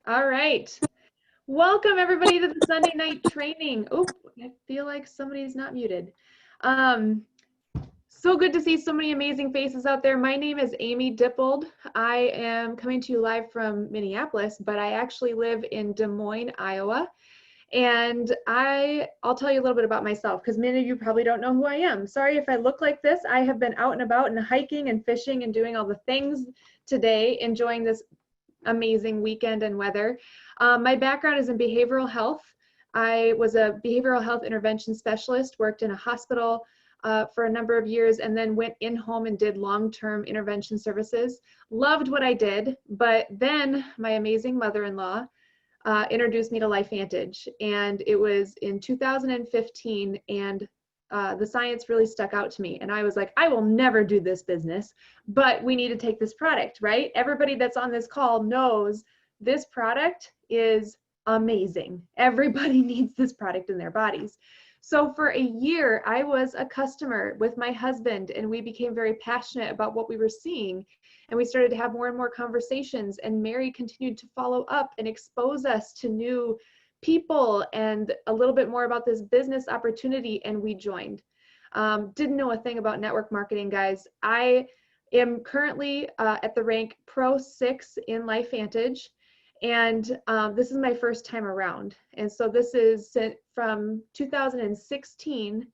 All right. Welcome everybody to the Sunday night training. Oh, I feel like somebody's not muted. Um, so good to see so many amazing faces out there. My name is Amy Dippold. I am coming to you live from Minneapolis, but I actually live in Des Moines, Iowa. And I'll tell you a little bit about myself because many of you probably don't know who I am. Sorry if I look like this. I have been out and about and hiking and fishing and doing all the things today, enjoying this amazing weekend and weather. My background is in behavioral health. I was a behavioral health intervention specialist, worked in a hospital for a number of years, and then went in home and did long-term intervention services. Loved what I did, but then my amazing mother-in-law introduced me to LifeVantage, and it was in 2015, and the science really stuck out to me. And I was like, I will never do this business, but we need to take this product, right? Everybody that's on this call knows this product is amazing. Everybody needs this product in their bodies. So for a year, I was a customer with my husband, and we became very passionate about what we were seeing. And we started to have more and more conversations, and Mary continued to follow up and expose us to new people and a little bit more about this business opportunity, and we joined. Didn't know a thing about network marketing, guys. I am currently at the rank Pro 6 in LifeVantage, and this is my first time around. And so this is from 2016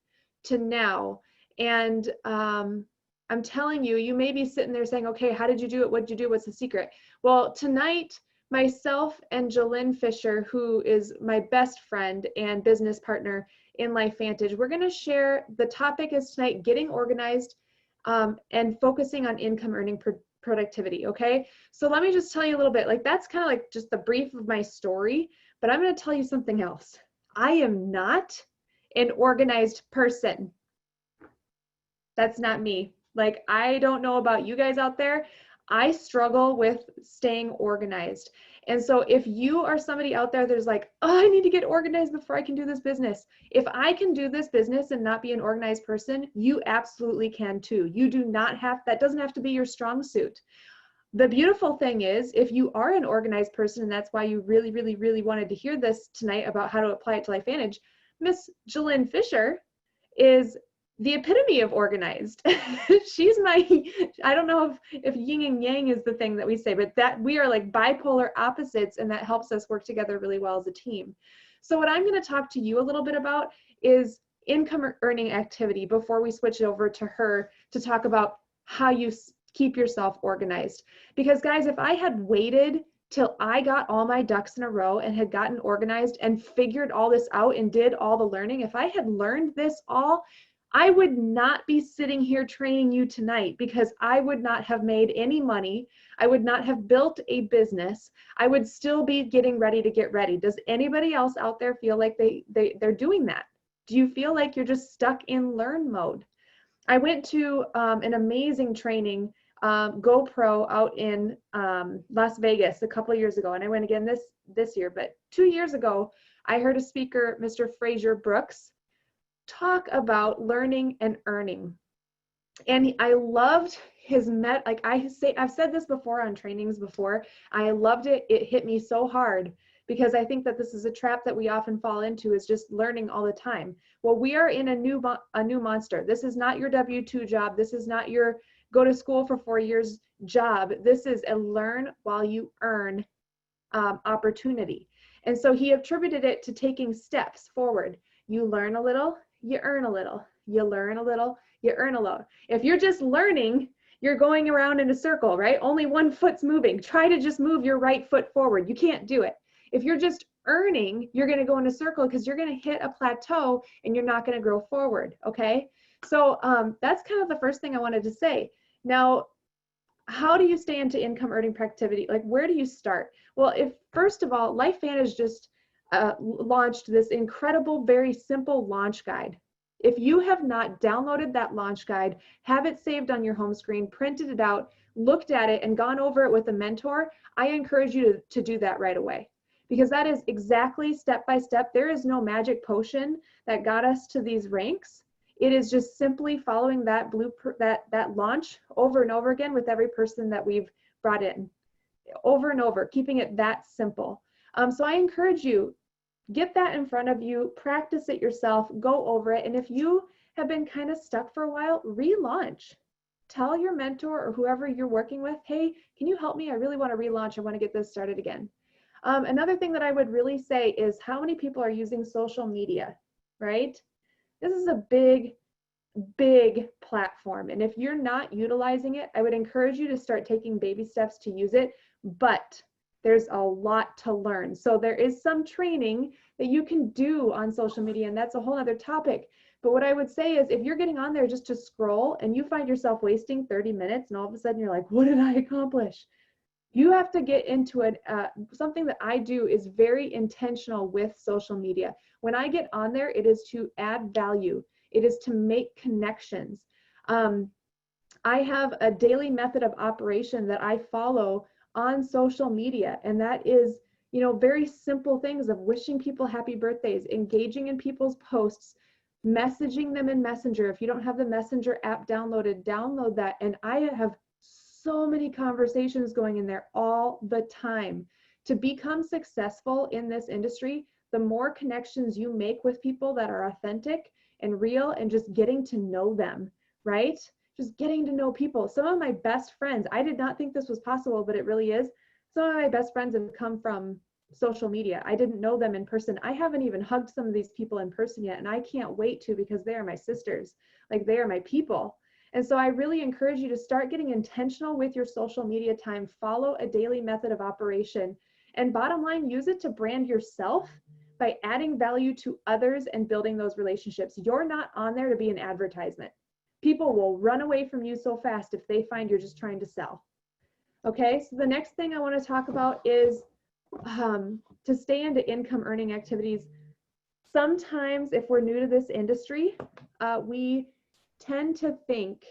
to now. And I'm telling you, you may be sitting there saying, okay, how did you do it? What did you do? What's the secret? Well, tonight, myself and Jolynn Fisher, who is my best friend and business partner in LifeVantage, we're going to share. The topic is tonight, getting organized and focusing on income earning productivity. Okay. So let me just tell you a little bit, like that's kind of like just the brief of my story, but I'm going to tell you something else. I am not an organized person. That's not me. Like, I don't know about you guys out there. I struggle with staying organized. And so if you are somebody out there that's like, oh, I need to get organized before I can do this business. If I can do this business and not be an organized person, you absolutely can too. You do not have, that doesn't have to be your strong suit. The beautiful thing is, if you are an organized person, and that's why you really, really, really wanted to hear this tonight about how to apply it to LifeVantage, Miss Jolynn Fisher is the epitome of organized. She's my, I don't know if yin and yang is the thing that we say, but that we are like bipolar opposites, and that helps us work together really well as a team. So what I'm going to talk to you a little bit about is income earning activity before we switch it over to her to talk about how you keep yourself organized. Because guys, if I had waited till I got all my ducks in a row and had gotten organized and figured all this out and did all the learning, if I had learned this all, I would not be sitting here training you tonight, because I would not have made any money. I would not have built a business. I would still be getting ready to get ready. Does anybody else out there feel like they're doing that? Do you feel like you're just stuck in learn mode? I went to an amazing training, GoPro, out in Las Vegas a couple of years ago, and I went again this year. But 2 years ago, I heard a speaker, Mr. Fraser Brooks, talk about learning and earning. And I loved his like I've said this before on trainings before, I loved it. It hit me so hard, because I think that this is a trap that we often fall into, is just learning all the time. Well, we are in a new monster. This is not your W-2 job. This is not your go to school for 4 years job. This is a learn while you earn opportunity. And so he attributed it to taking steps forward. You learn a little, you earn a little. You learn a little, you earn a little. If you're just learning, you're going around in a circle, right? Only one foot's moving. Try to just move your right foot forward. You can't do it. If you're just earning, you're going to go in a circle, because you're going to hit a plateau and you're not going to grow forward. Okay. So that's kind of the first thing I wanted to say. Now, how do you stay into income earning productivity? Like, where do you start? Well, if first of all, LifeVantage just launched this incredible, very simple launch guide. If you have not downloaded that launch guide, have it saved on your home screen, printed it out, looked at it, and gone over it with a mentor, I encourage you to do that right away, because that is exactly step by step. There is no magic potion that got us to these ranks. It is just simply following that blueprint, that launch over and over again with every person that we've brought in. over and over, keeping it that simple. So I encourage you, get that in front of you, practice it yourself, go over it. And if you have been kind of stuck for a while, relaunch. Tell your mentor or whoever you're working with, hey, can you help me? I really want to relaunch. I want to get this started again. Another thing that I would really say is how many people are using social media, right? This is a big, big platform. And if you're not utilizing it, I would encourage you to start taking baby steps to use it, but there's a lot to learn. So there is some training that you can do on social media, and that's a whole other topic. But what I would say is if you're getting on there just to scroll and you find yourself wasting 30 minutes and all of a sudden you're like, what did I accomplish? You have to get into it. Something that I do is very intentional with social media. When I get on there, it is to add value. It is to make connections. I have a daily method of operation that I follow on social media, and that is, you know, very simple things of wishing people happy birthdays, engaging in people's posts, messaging them in Messenger. If you don't have the Messenger app downloaded, download that. And I have so many conversations going in there all the time. To become successful in this industry, the more connections you make with people that are authentic and real and just getting to know them, right? Just getting to know people. Some of my best friends, I did not think this was possible, but it really is. Some of my best friends have come from social media. I didn't know them in person. I haven't even hugged some of these people in person yet, and I can't wait to, because they are my sisters. Like, they are my people. And so I really encourage you to start getting intentional with your social media time. Follow a daily method of operation. And bottom line, use it to brand yourself by adding value to others and building those relationships. You're not on there to be an advertisement. People will run away from you so fast if they find you're just trying to sell. Okay, so the next thing I want to talk about is to stay into income earning activities. Sometimes if we're new to this industry, we tend to think,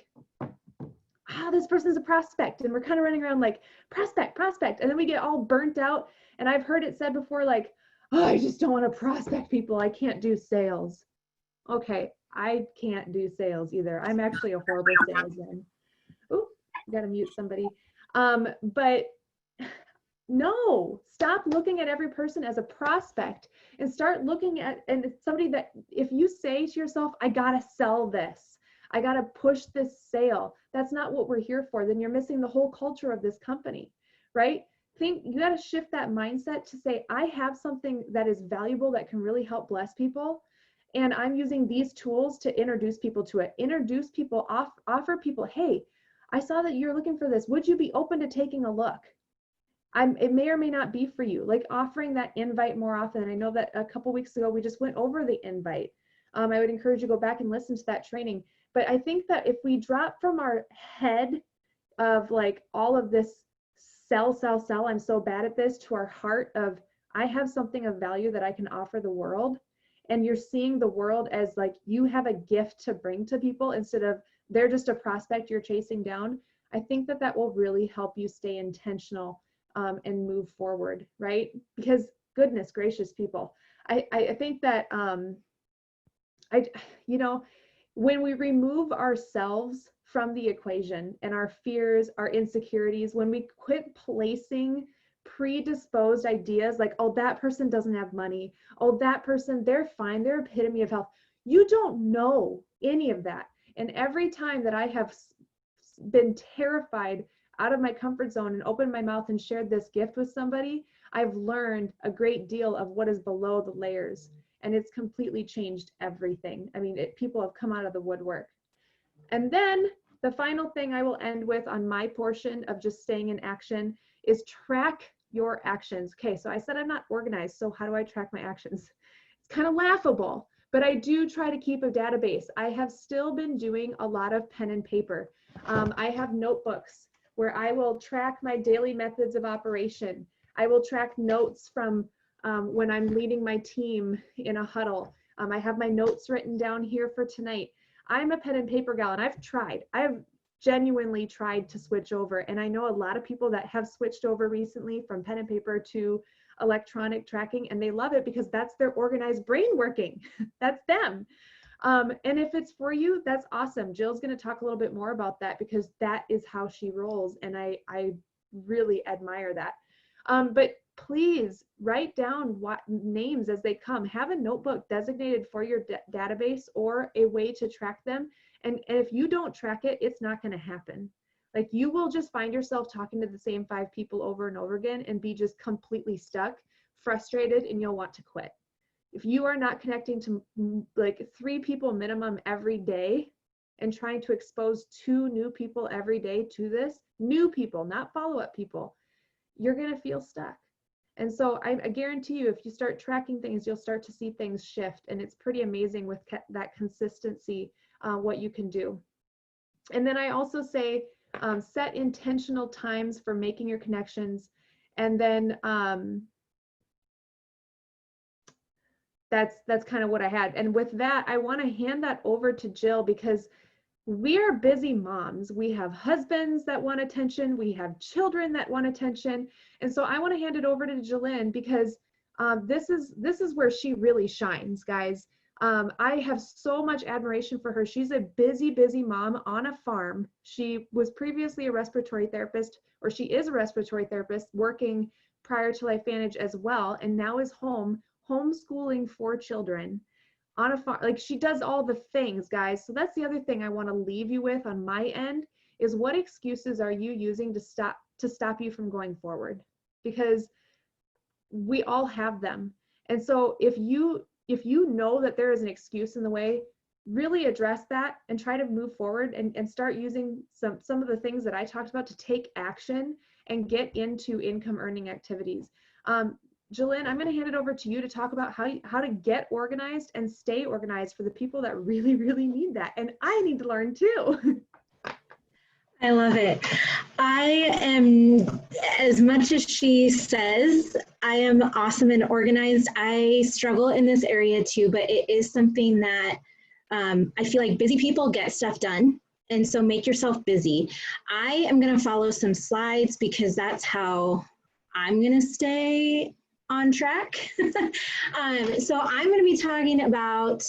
this person's a prospect, and we're kind of running around like prospect, and then we get all burnt out. And I've heard it said before, like, oh, I just don't want to prospect people. I can't do sales. Okay, I can't do sales either. I'm actually a horrible salesman. Oh, gotta mute somebody. But no, stop looking at every person as a prospect and start looking at and somebody that, if you say to yourself, I gotta sell this, I gotta push this sale, that's not what we're here for, then you're missing the whole culture of this company, right? You gotta shift that mindset to say, I have something that is valuable that can really help bless people, and I'm using these tools to introduce people to it. Introduce people, offer people, hey, I saw that you're looking for this. Would you be open to taking a look? It may or may not be for you, like offering that invite more often. And I know that a couple weeks ago, we just went over the invite. I would encourage you to go back and listen to that training. But I think that if we drop from our head of like all of this sell, I'm so bad at this, to our heart of, I have something of value that I can offer the world. And you're seeing the world as like, you have a gift to bring to people instead of they're just a prospect you're chasing down. I think that that will really help you stay intentional and move forward, right? Because goodness gracious, people, I think that, when we remove ourselves from the equation and our fears, our insecurities, when we quit placing predisposed ideas like, oh, that person doesn't have money, oh, that person, they're fine, they're epitome of health. You don't know any of that. And every time that I have been terrified out of my comfort zone and opened my mouth and shared this gift with somebody, I've learned a great deal of what is below the layers, and it's completely changed everything. I mean, people have come out of the woodwork. And then the final thing I will end with on my portion of just staying in action is track your actions. Okay, so I said I'm not organized, so how do I track my actions? It's kind of laughable, but I do try to keep a database. I have still been doing a lot of pen and paper. I have notebooks where I will track my daily methods of operation. I will track notes from when I'm leading my team in a huddle. I have my notes written down here for tonight. I'm a pen and paper gal, and I've genuinely tried to switch over. And I know a lot of people that have switched over recently from pen and paper to electronic tracking, and they love it because that's their organized brain working. That's them. And if it's for you, that's awesome. Jill's going to talk a little bit more about that because that is how she rolls. And I really admire that. But please write down what names as they come. Have a notebook designated for your database or a way to track them. And if you don't track it, it's not going to happen. Like, you will just find yourself talking to the same 5 people over and over again and be just completely stuck, frustrated, and you'll want to quit. If you are not connecting to like 3 people minimum every day and trying to expose 2 new people every day to this, new people, not follow-up people, you're going to feel stuck. And so I guarantee you, if you start tracking things, you'll start to see things shift. And it's pretty amazing with that consistency, what you can do. And then I also say, set intentional times for making your connections. And then that's kind of what I had. And with that, I want to hand that over to Jill, because we are busy moms. We have husbands that want attention. We have children that want attention. And so I want to hand it over to Jillian, because this is where she really shines, guys. I have so much admiration for her. She's a busy, busy mom on a farm. She was previously a respiratory therapist, or she is a respiratory therapist working prior to LifeVantage as well, and now is homeschooling 4 children on a farm. Like, she does all the things, guys. So that's the other thing I want to leave you with on my end, is what excuses are you using to stop you from going forward? Because we all have them. And so if you know that there is an excuse in the way, really address that and try to move forward and start using some of the things that I talked about to take action and get into income earning activities. Jillian, I'm going to hand it over to you to talk about how to get organized and stay organized for the people that really, really need that. And I need to learn too. I love it. I am, as much as she says, I am awesome and organized. I struggle in this area too, but it is something that I feel like busy people get stuff done. And so make yourself busy. I am going to follow some slides because that's how I'm going to stay on track. So I'm going to be talking about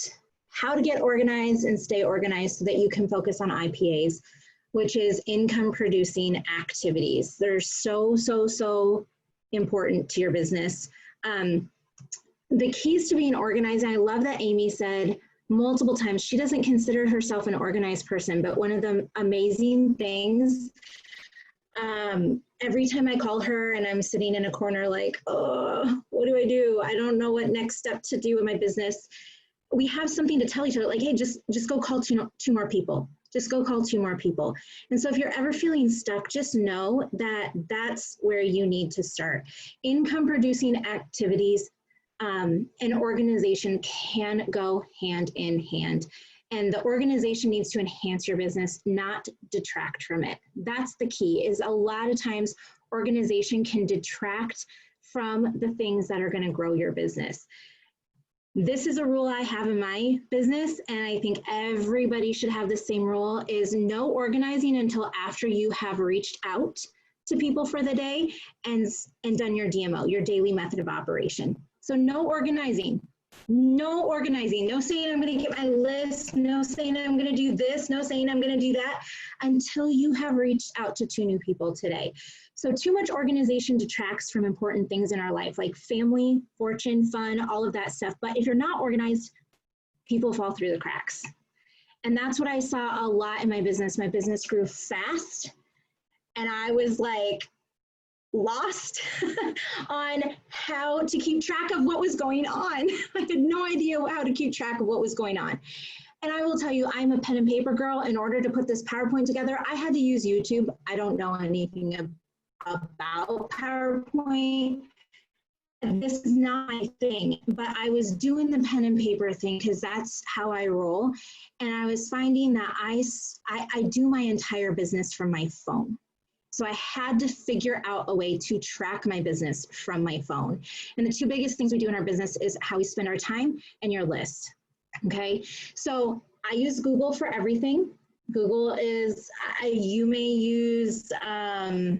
how to get organized and stay organized so that you can focus on IPAs, which is income producing activities. They're so important to your business. The keys to being organized, I love that Amy said multiple times, she doesn't consider herself an organized person, but one of the amazing things, every time I call her and I'm sitting in a corner like, oh, what do I do? I don't know what next step to do in my business. We have something to tell each other, like, hey, just go call two more people. Just go call 2 more people. And so if you're ever feeling stuck, just know that that's where you need to start. Income producing activities and organization can go hand in hand. And the organization needs to enhance your business, not detract from it. That's the key, is a lot of times organization can detract from the things that are going to grow your business. This is a rule I have in my business, and I think everybody should have the same rule, is no organizing until after you have reached out to people for the day and done your DMO, your daily method of operation. So no organizing. No organizing, no saying I'm going to get my list, no saying I'm going to do this, no saying I'm going to do that, until you have reached out to 2 new people today. So too much organization detracts from important things in our life, like family, fortune, fun, all of that stuff. But if you're not organized, people fall through the cracks. And that's what I saw a lot in my business. My business grew fast, and I was like, lost on how to keep track of what was going on. I had no idea how to keep track of what was going on. And I will tell you, I'm a pen and paper girl. In order to put this PowerPoint together, I had to use YouTube. I don't know anything about PowerPoint. This is not my thing, but I was doing the pen and paper thing because that's how I roll. And I was finding that I do my entire business from my phone. So I had to figure out a way to track my business from my phone. And the 2 biggest things we do in our business is how we spend our time and your list. Okay. So I use Google for everything. Google is, you may use, I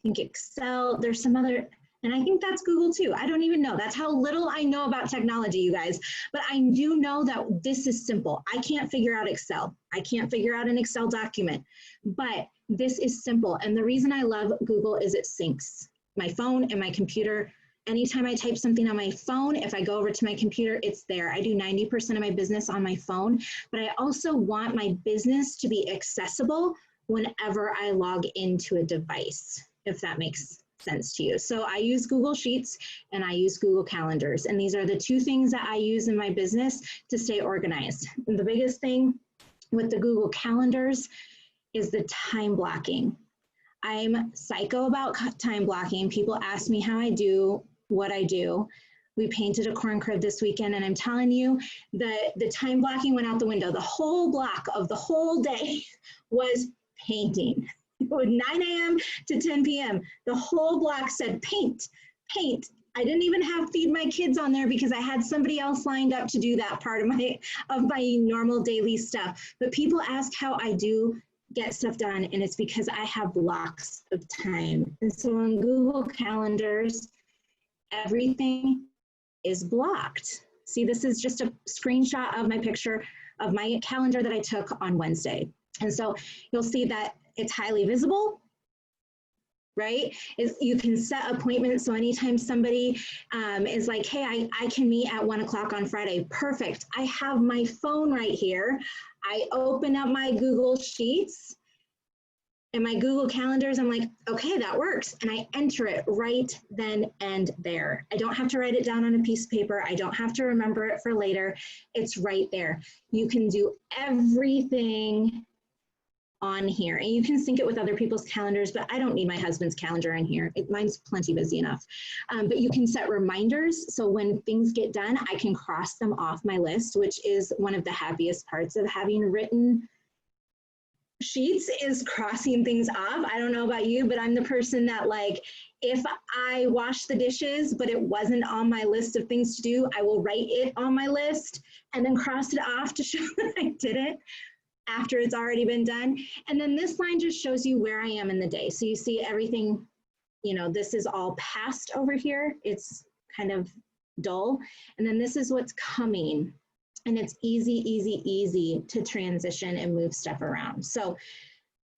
think Excel, there's some other, and I think that's Google too. I don't even know. That's how little I know about technology, you guys. But I do know that this is simple. I can't figure out Excel. I can't figure out an Excel document. But This is simple. And the reason I love Google is it syncs my phone and my computer. Anytime I type something on my phone, if I go over to my computer, it's there. I do 90% of my business on my phone, but I also want my business to be accessible whenever I log into a device, if that makes sense to you. So I use Google Sheets and I use Google Calendars. And these are the two things that I use in my business to stay organized. And the biggest thing with the Google Calendars is the time blocking. I'm psycho about time blocking. People ask me how I do what I do. We painted a corn crib this weekend, and I'm telling you, the time blocking went out the window. The whole block of the whole day was painting. It was 9 a.m. to 10 p.m. The whole block said paint, paint. I didn't even have feed my kids on there because I had somebody else lined up to do that part of my normal daily stuff. But people ask how I do get stuff done, and it's because I have blocks of time. And so on Google Calendars, everything is blocked. See, this is just a screenshot of my picture of my calendar that I took on Wednesday. And so you'll see that it's highly visible, right? You can set appointments. So anytime somebody is like, hey, I can meet at 1 o'clock on Friday. Perfect. I have my phone right here. I open up my Google Sheets and my Google Calendars. I'm like, okay, that works. And I enter it right then and there. I don't have to write it down on a piece of paper. I don't have to remember it for later. It's right there. You can do everything on here, and you can sync it with other people's calendars, but I don't need my husband's calendar in here. Mine's plenty busy enough. But you can set reminders, so when things get done, I can cross them off my list, which is one of the happiest parts of having written sheets, is crossing things off. I don't know about you, but I'm the person that, like, if I wash the dishes, but it wasn't on my list of things to do, I will write it on my list and then cross it off to show that I did it after it's already been done. And then this line just shows you where I am in the day. So you see everything, you know, this is all past over here. It's kind of dull. And then this is what's coming. And it's easy, easy, easy to transition and move stuff around. So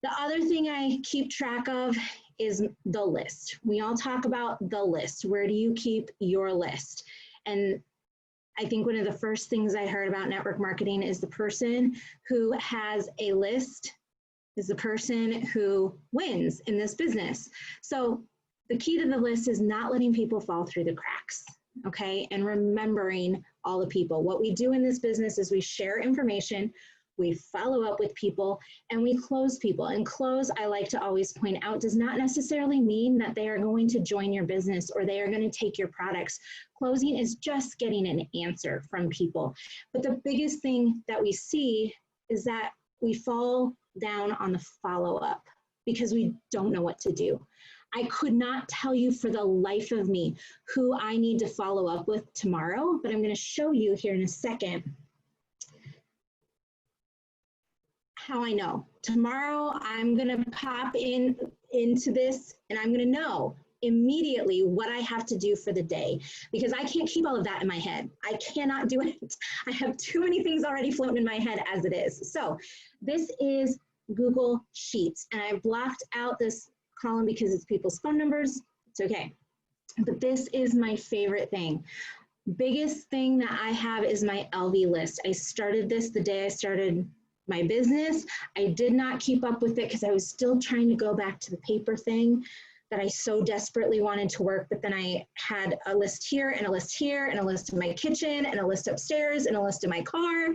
the other thing I keep track of is the list. We all talk about the list. Where do you keep your list? And I think one of the first things I heard about network marketing is the person who has a list is the person who wins in this business. So the key to the list is not letting people fall through the cracks, okay? And remembering all the people. What we do in this business is we share information, we follow up with people, and we close people. And close, I like to always point out, does not necessarily mean that they are going to join your business or they are going to take your products. Closing is just getting an answer from people. But the biggest thing that we see is that we fall down on the follow-up because we don't know what to do. I could not tell you for the life of me who I need to follow up with tomorrow, but I'm going to show you here in a second how I know. Tomorrow, I'm going to pop into this and I'm going to know immediately what I have to do for the day, because I can't keep all of that in my head. I cannot do it. I have too many things already floating in my head as it is. So this is Google Sheets, and I blocked out this column because it's people's phone numbers. It's okay. But this is my favorite thing. Biggest thing that I have is my LV list. I started this the day I started my business. I did not keep up with it because I was still trying to go back to the paper thing that I so desperately wanted to work. But then I had a list here and a list here and a list in my kitchen and a list upstairs and a list in my car.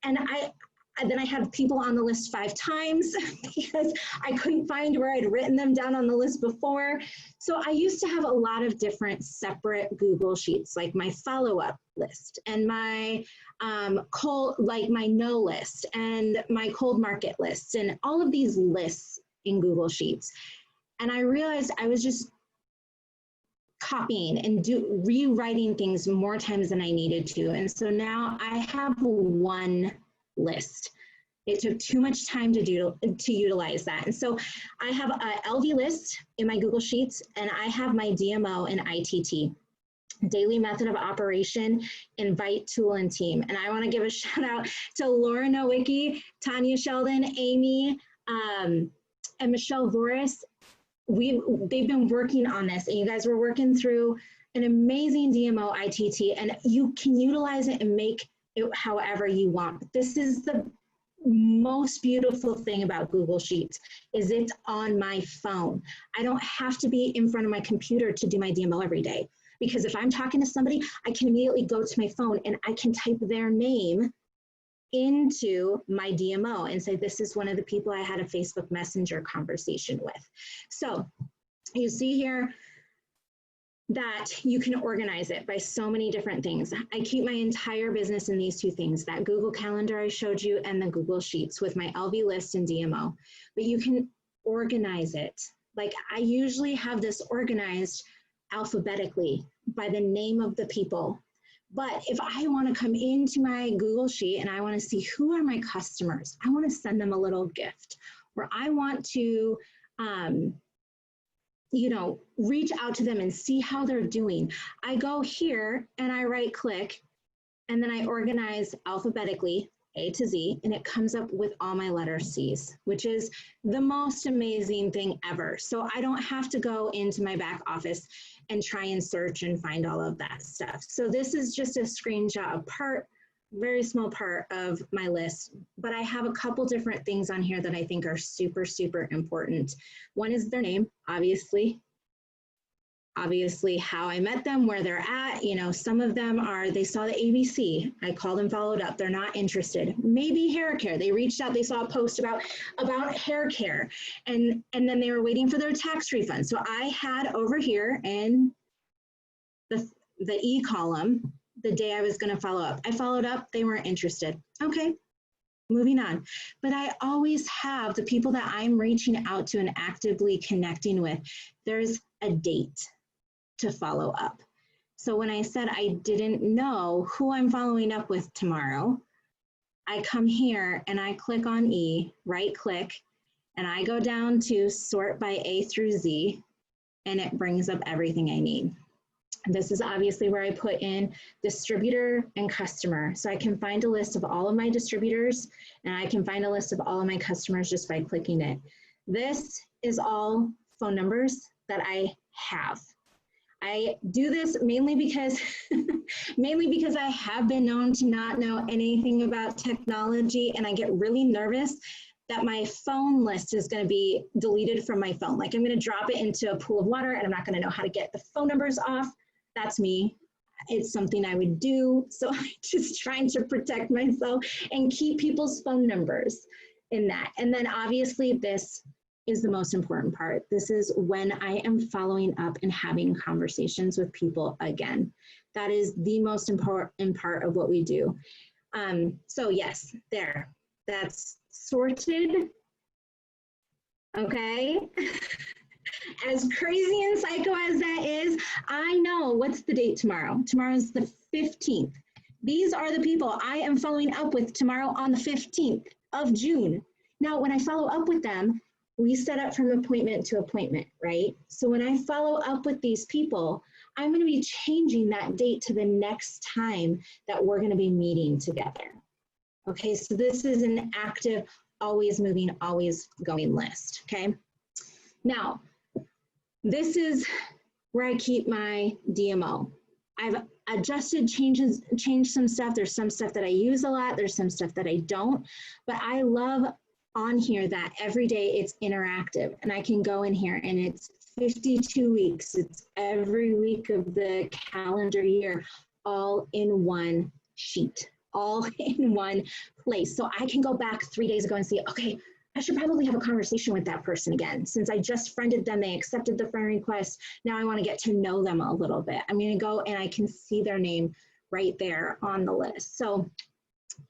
And then I had people on the list 5 times because I couldn't find where I'd written them down on the list before. So I used to have a lot of different separate Google Sheets, like my follow-up list and my my no list and my cold market lists and all of these lists in Google Sheets. And I realized I was just copying and rewriting things more times than I needed to. And so now I have one list. It took too much time to utilize that. And so I have a LV list in my Google Sheets, and I have my DMO and ITT, Daily Method of Operation, Invite, Tool, and Team. And I want to give a shout out to Laura Nowicki, Tanya Sheldon, Amy, and Michelle Voris, they've been working on this, and you guys were working through an amazing DMO ITT, and you can utilize it and make it however you want. But this is the most beautiful thing about Google Sheets, is it's on my phone. I don't have to be in front of my computer to do my DMO every day, because if I'm talking to somebody, I can immediately go to my phone and I can type their name into my DMO and say, this is one of the people I had a Facebook Messenger conversation with. So you see here that you can organize it by so many different things. I keep my entire business in these two things, that Google Calendar I showed you and the Google Sheets with my LV list and DMO. But you can organize it. Like I usually have this organized alphabetically by the name of the people. But if I want to come into my Google Sheet and I want to see who are my customers, I want to send them a little gift, or I want to, reach out to them and see how they're doing. I go here and I right click, and then I organize alphabetically A to Z, and it comes up with all my letter C's, which is the most amazing thing ever. So I don't have to go into my back office and try and search and find all of that stuff. So this is just a screenshot of very small part of my list, but I have a couple different things on here that I think are super, super important. One is their name, obviously how I met them, where they're at. Some of them they saw the ABC. I called and followed up. They're not interested. Maybe hair care. They reached out. They saw a post about hair care, and then they were waiting for their tax refund. So I had over here in the E column the day I was going to follow up. I followed up. They weren't interested. Okay. Moving on. But I always have the people that I'm reaching out to and actively connecting with. There's a date to follow up. So when I said I didn't know who I'm following up with tomorrow, I come here and I click on E, right click, and I go down to sort by A through Z, and it brings up everything I need. This is obviously where I put in distributor and customer. So I can find a list of all of my distributors, and I can find a list of all of my customers just by clicking it. This is all phone numbers that I have. I do this mainly because I have been known to not know anything about technology, and I get really nervous that my phone list is going to be deleted from my phone. Like I'm going to drop it into a pool of water and I'm not going to know how to get the phone numbers off. That's me. It's something I would do. So I'm just trying to protect myself and keep people's phone numbers in that. And then obviously this is the most important part. This is when I am following up and having conversations with people again. That is the most important part of what we do. So yes, that's sorted. Okay. As crazy and psycho as that is, I know what's the date tomorrow. Tomorrow's the 15th. These are the people I am following up with tomorrow on the 15th of June. Now, when I follow up with them, we set up from appointment to appointment, right? So when I follow up with these people, I'm going to be changing that date to the next time that we're going to be meeting together. Okay, so this is an active, always moving, always going list, okay? Now, this is where I keep my DMO. I've adjusted, changed some stuff. There's some stuff that I use a lot. There's some stuff that I don't, but I love on here that every day it's interactive, and I can go in here and it's 52 weeks. It's every week of the calendar year, all in one sheet, all in one place. So I can go back 3 days ago and see, okay, I should probably have a conversation with that person again. Since I just friended them, they accepted the friend request. Now I want to get to know them a little bit. I'm going to go and I can see their name right there on the list. So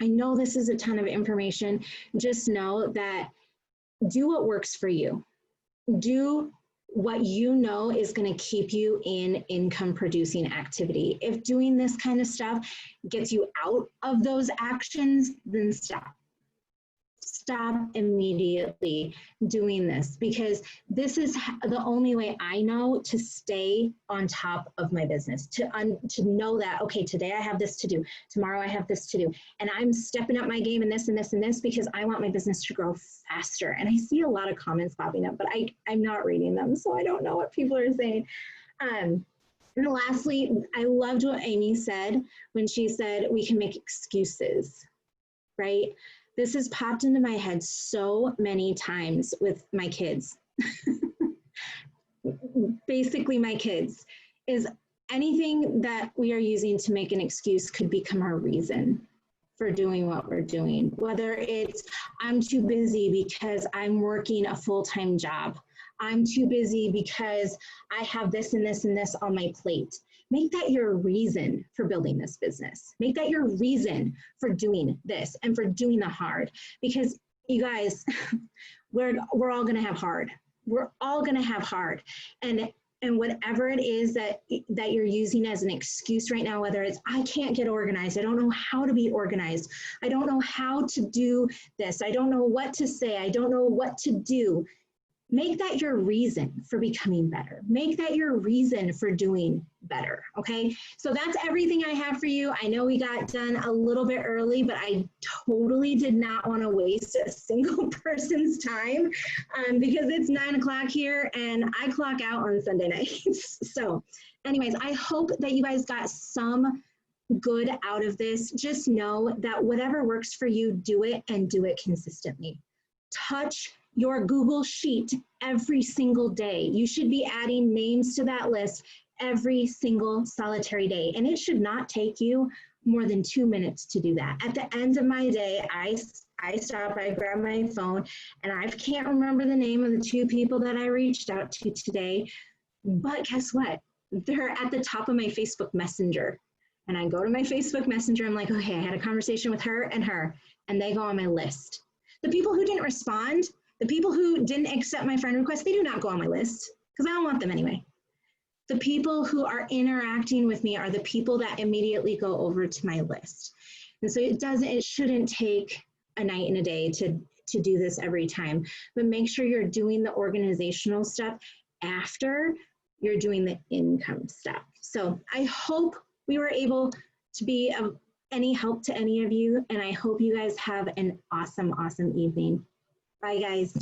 I know this is a ton of information. Just know that do what works for you. Do what you know is going to keep you in income producing activity. If doing this kind of stuff gets you out of those actions, then stop. stop immediately doing this, because this is the only way I know to stay on top of my business, to know that, okay, today I have this to do, tomorrow I have this to do, and I'm stepping up my game in this and this and this because I want my business to grow faster. And I see a lot of comments popping up, but I'm not reading them, so I don't know what people are saying. And lastly, I loved what Amy said when she said we can make excuses, right? This has popped into my head so many times with my kids. Basically, my kids, is anything that we are using to make an excuse could become our reason for doing what we're doing. Whether it's, I'm too busy because I'm working a full-time job. I'm too busy because I have this and this and this on my plate. Make that your reason for building this business. Make that your reason for doing this and for doing the hard. Because you guys, we're all gonna have hard. We're all gonna have hard. And whatever it is that you're using as an excuse right now, whether it's, I can't get organized, I don't know how to be organized, I don't know how to do this, I don't know what to say, I don't know what to do. Make that your reason for becoming better. Make that your reason for doing better, okay? So that's everything I have for you. I know we got done a little bit early, but I totally did not want to waste a single person's time because it's 9 o'clock here and I clock out on Sunday nights. So anyways, I hope that you guys got some good out of this. Just know that whatever works for you, do it and do it consistently. Touch your Google Sheet every single day. You should be adding names to that list every single solitary day. And it should not take you more than 2 minutes to do that. At the end of my day, I stop, I grab my phone, and I can't remember the name of the 2 people that I reached out to today, but guess what? They're at the top of my Facebook Messenger. And I go to my Facebook Messenger, I'm like, okay, I had a conversation with her, and they go on my list. The people who didn't respond, the people who didn't accept my friend request, they do not go on my list because I don't want them anyway. The people who are interacting with me are the people that immediately go over to my list. And so it shouldn't take a night and a day to do this every time, but make sure you're doing the organizational stuff after you're doing the income stuff. So I hope we were able to be of any help to any of you, and I hope you guys have an awesome, awesome evening. Bye, guys.